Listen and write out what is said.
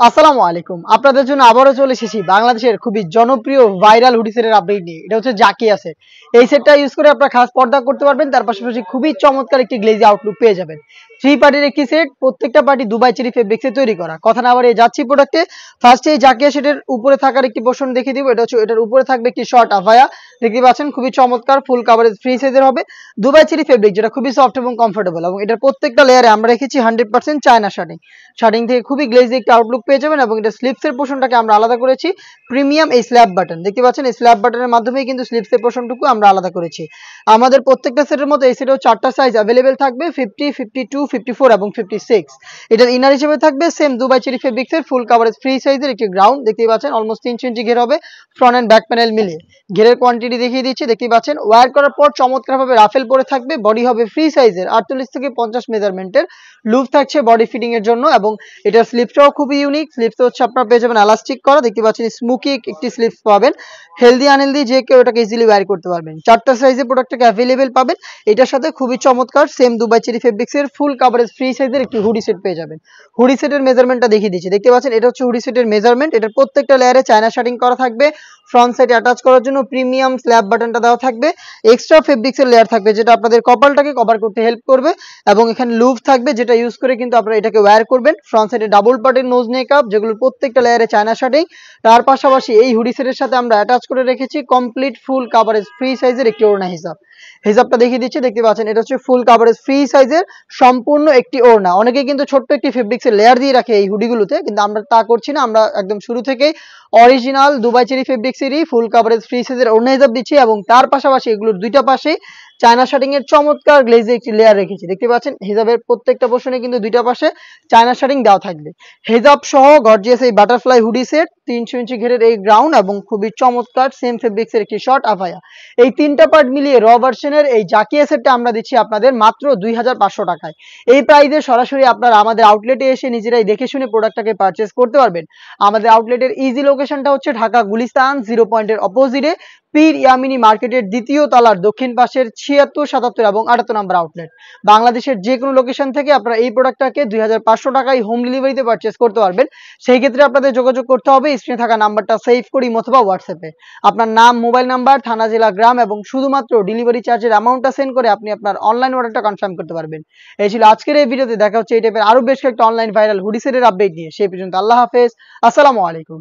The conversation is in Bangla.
আসসালামু আলাইকুম। আপনাদের জন্য আবারও চলে এসেছি বাংলাদেশের খুবই জনপ্রিয় ভাইরাল হুডি সেটের আপডেট নিয়ে। এটা হচ্ছে জাকিয়া সেট। এই সেটটা ইউজ করে আপনারা খাস পর্দা করতে পারবেন। তার পাশাপাশি খুবই চমৎকার একটি গ্লেজি আউটলুক পেয়ে যাবেন। 3 পার্টির একটি সেট, প্রত্যেকটা পার্টি দুবাই চেরি ফেব্রিক্সে তৈরি করা। কথা না বাড়িয়ে যাচ্ছি প্রোডাক্টে। ফার্স্টে এই জাকিয়া সেটের উপরে থাকার একটি পোরশন দেখিয়ে দিব। এটা হচ্ছে এটার উপরে থাকবে একটি শর্ট আফায়া। দেখতে পাচ্ছেন খুবই চমৎকার ফুল কাভারেজ ফ্রি সাইজের হবে। দুবাই চেরি ফেব্রিক যেটা খুবই সফট এবং কমফোর্টেবল এবং এটার প্রত্যেকটা লেয়ারে আমরা রেখেছি 100% চায়না শার্টিং। শার্টিং থেকে খুবই গ্লেজি একটা আউটলুক পেয়ে যাবেন এবং এটা স্লিপসের পোর্শনটাকে আমরা আলাদা করেছি প্রিমিয়াম এই স্ল্যাব বাটন। দেখতে পাচ্ছেন এই স্ল্যাব বাটনের মাধ্যমেই কিন্তু স্লিপসের পোর্শনটুকু আমরা আলাদা করেছি। আমাদের প্রত্যেকটা সেটের মতো এই সেটেও 4টা সাইজ अवेलेबल থাকবে 50, 52, 54 এবং 56। এটার ইনার হিসেবে থাকবে সেম দুবাই চেরি ফেব্রিক্সের ফুল কাভারেজ ফ্রি সাইজের একটি গ্রাউন্ড। দেখতেই পাচ্ছেন অলমোস্ট 3 ইঞ্চি ঘের হবে, ফ্রন্ট এন্ড ব্যাক প্যানেল মিলিয়ে। ঘেরের কোয়ান্টিটি দেখিয়ে দিচ্ছি, দেখতেই পাচ্ছেন ওয়্যার করার পর চমৎকারভাবে রাফেল পরে থাকবে। বডি হবে ফ্রি সাইজের 48 থেকে 50 মেজারমেন্টের। লুপ থাকছে বডি ফিটিং এর জন্য এবং এটার স্লিপসটাও খুবই ইউনিক। স্লিপস হচ্ছে আপনারা পেয়ে যাবেন এলাস্টিক করা। দেখতে পাচ্ছেন স্মুকি একটি স্লিপস পাবেন। হেলদি আনহেলদি যে কেউ এটাকে ইজিলি ওয়্যার করতে পারবেন। 4টা সাইজে প্রোডাক্টটাকে अवेलेबल পাবেন। এটার সাথে খুবই চমৎকার সেম দুবাই চেরি ফেব্রিক্সের ফুল কাভারেজ ফ্রি সাইজের একটি হুডি সেট পেয়ে যাবেন। হুডি সেটের মেজারমেন্টটা দেখিয়ে দিচ্ছি, দেখতে পাচ্ছেন এটা হচ্ছে হুডি সেটের মেজারমেন্ট। এটার প্রত্যেকটা লেয়ারে চায়না শার্টিং করা থাকবে। ফ্রন্ট সাইডে অ্যাটাচ করার জন্য প্রিমিয়াম স্ল্যাব বাটনটা দেওয়া থাকবে। এক্সট্রা ফেব্রিক্সের লেয়ার থাকবে যেটা আপনাদের কপালটাকে কভার করতে হেল্প করবে এবং এখানে লুপ থাকবে যেটা ইউজ করে কিন্তু আপনারা এটাকে ওয়্যার করবেন। ফ্রন্ট সাইডে ডাবল পার্টের নোজ নেকআপ যেগুলোর প্রত্যেকটা লেয়ারে চায়না শার্টিং। তার পাশাপাশি এই হুডি সেটের সাথে আমরা অ্যাটাচ করে রেখেছি কমপ্লিট ফুল কাভারেজ ফ্রি সাইজের একটি ওড়না হিজাব। হিজাবটা দেখিয়ে দিচ্ছি, দেখতে পাচ্ছেন এটা হচ্ছে ফুল কাভারেজ ফ্রি সাইজের সম্পূর্ণ একটি ওড়না। অনেকে কিন্তু ছোট্ট একটি ফেব্রিক্সের লেয়ার দিয়ে রাখে এই হুডিগুলোতে, কিন্তু আমরা তা করছি না। আমরা একদম শুরু থেকেই অরিজিনাল দুবাই চেরি ফেব্রিক্সেরই ফুল কাভারেজ ফ্রি সাইজের ওড়না হিজাব দিচ্ছি এবং তার পাশাপাশি এগুলোর দুইটা পাশে চায়না শার্টিং এর চমৎকার গ্লেজে একটি লেয়ার রেখেছি। দেখতে পাচ্ছেন হিজাবের প্রত্যেকটা পোর্শনে কিন্তু দুইটা পাশে চায়না শার্টিং দেওয়া থাকবে। হিজাব সহ গর্জিয়াস এই বাটারফ্লাই হুডি সেট, 300 ইঞ্চি ঘেরের এই গ্রাউন্ড এবং খুবই চমৎকার সেম ফেব্রিক্সের একটি শর্ট আফায়া। এই তিনটা পার্ট মিলিয়ে র ভার্সনের এই জাকিয়া সেটটা আমরা দিচ্ছি আপনাদের মাত্র 2500 টাকায়। এই প্রাইসে সরাসরি আপনারা আমাদের আউটলেটে এসে নিজেরাই দেখে শুনে প্রোডাক্টটাকে পারচেজ করতে পারবেন। আমাদের আউটলেটের ইজি লোকেশনটা হচ্ছে ঢাকা গুলিস্তান 0 পয়েন্টের অপোজিটে পীর ইয়ামিনী মার্কেটের দ্বিতীয় তলার দক্ষিণ পাশের 76, 77 এবং 78 নম্বর আউটলেট। বাংলাদেশের যে কোনো লোকেশন থেকে আপনারা এই প্রোডাক্টটাকে 2500 টাকায় হোম ডেলিভারিতে পারচেজ করতে পারবেন। সেই ক্ষেত্রে আপনাদের যোগাযোগ করতে হবে স্ক্রিনে থাকা নাম্বারটা সেভ করি অথবা হোয়াটসঅ্যাপে আপনার নাম, মোবাইল নাম্বার, থানা, জেলা, গ্রাম এবং শুধুমাত্র ডেলিভারি চার্জের অ্যামাউন্টটা সেন্ড করে আপনি আপনার অনলাইন অর্ডারটা কনফার্ম করতে পারবেন। এই ছিল আজকের এই ভিডিওতে। দেখা হচ্ছে এই টাইপের আরো বেশ কয়েকটা অনলাইন ভাইরাল হুডি সেটের আপডেট নিয়ে। সেই পর্যন্ত আল্লাহ হাফেজ, আসসালামু আলাইকুম।